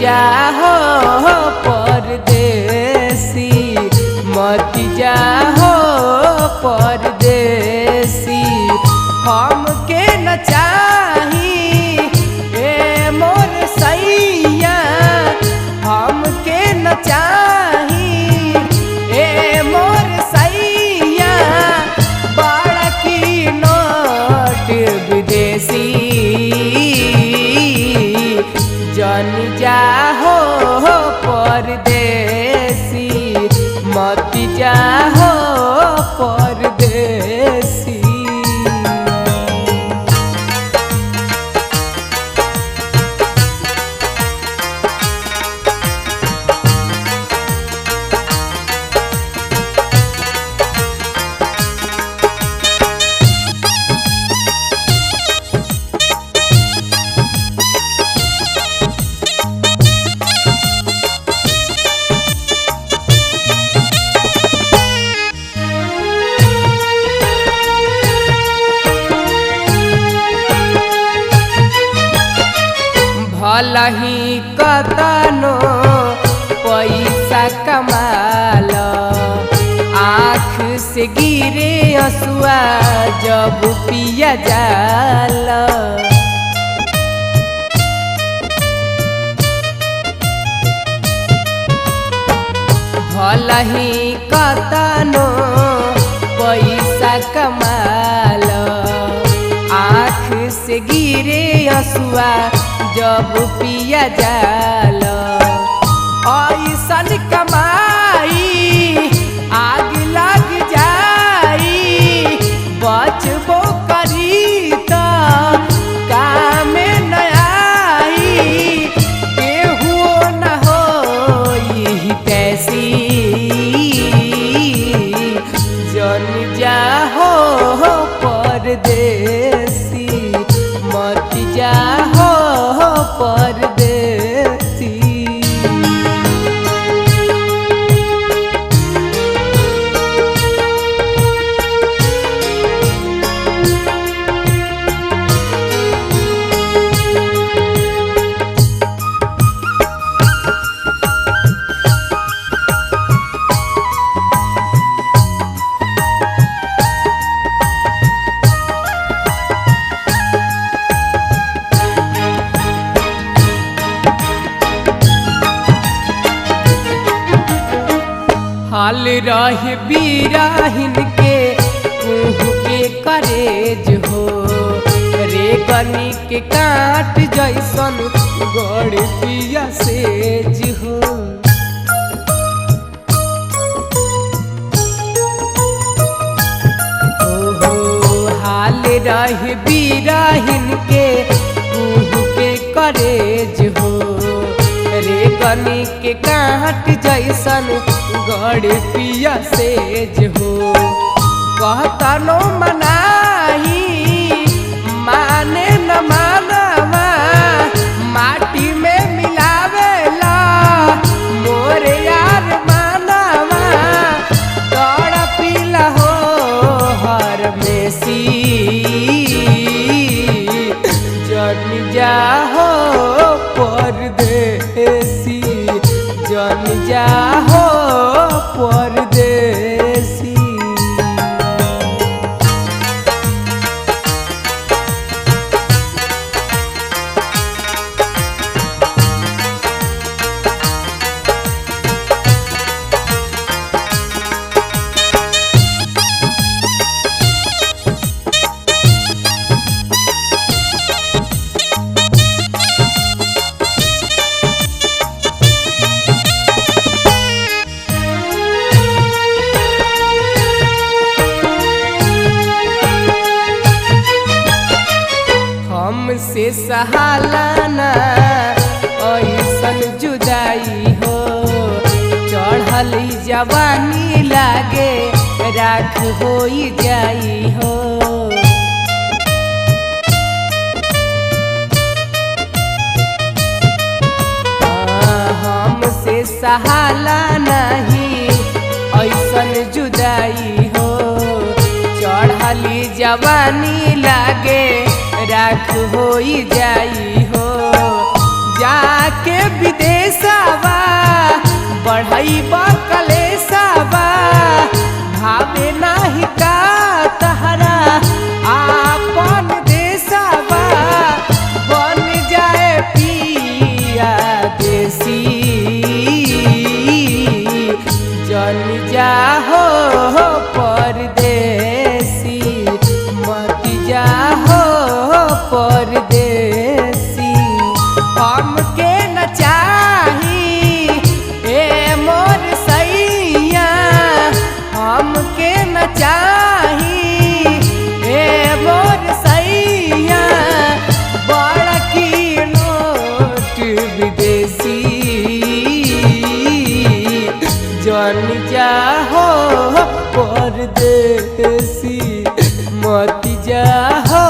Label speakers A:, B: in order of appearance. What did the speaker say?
A: जा हो परदेसी, मत जा हो परदेसी। हमके न चाही ए मोर सैया, हमके न चाही ए मोर सैया, बड़की नोट विदेशी। जन जा हो परदेसी, मत जा हो परदेसी। भलही कतनो पैसा कमाल, आँख से गिरे हंसुआ जब पिया जाल। भलही कतनो पैसा कमाल, आँख से गिरे हंसुआ जब पिया जाल। ऐसन कमाई आग लग जाई, बचबो करी त काम न आई, केहू न होई तैसी। जन जा हो परदेसी, मत जा हो परदेसी। हाल रहे बिरहिन के कुह के करेज हो, रेगनी के काट जैसन गड़ पिया सेज हो। ओहो हाल रहे बिरहिन के कुह के करेज हो, रेगनी के काट जैसन गड़ पिया सेज हो। कहतनो मनाही माने न मानवा, माटी में मिलावेला मोर यार मानवा, तड़पिला हो हर मेसी। जन जा हो परदेसी, जन जा हो परदेसी। हमसे सहालाना ऐसन जुदाई हो, चढ़ली जवानी लागे राख होई जाई हो। हमसे सहाला नहीं ऐसन जुदाई हो, चढ़ली जवानी लागे राख होई जाई हो। जाके विदेशवा बढ़ई कलेशवा भावे नाही का तहरा आपन देशवा बन जाए पिया देसी जन जा हो परदेसी मत जा हो परदेसी हमके न चाही ए मोर सैया हमके न चाही ए मोर सैया बड़की नोट विदेशी जन जा हो परदेसी मत जा हो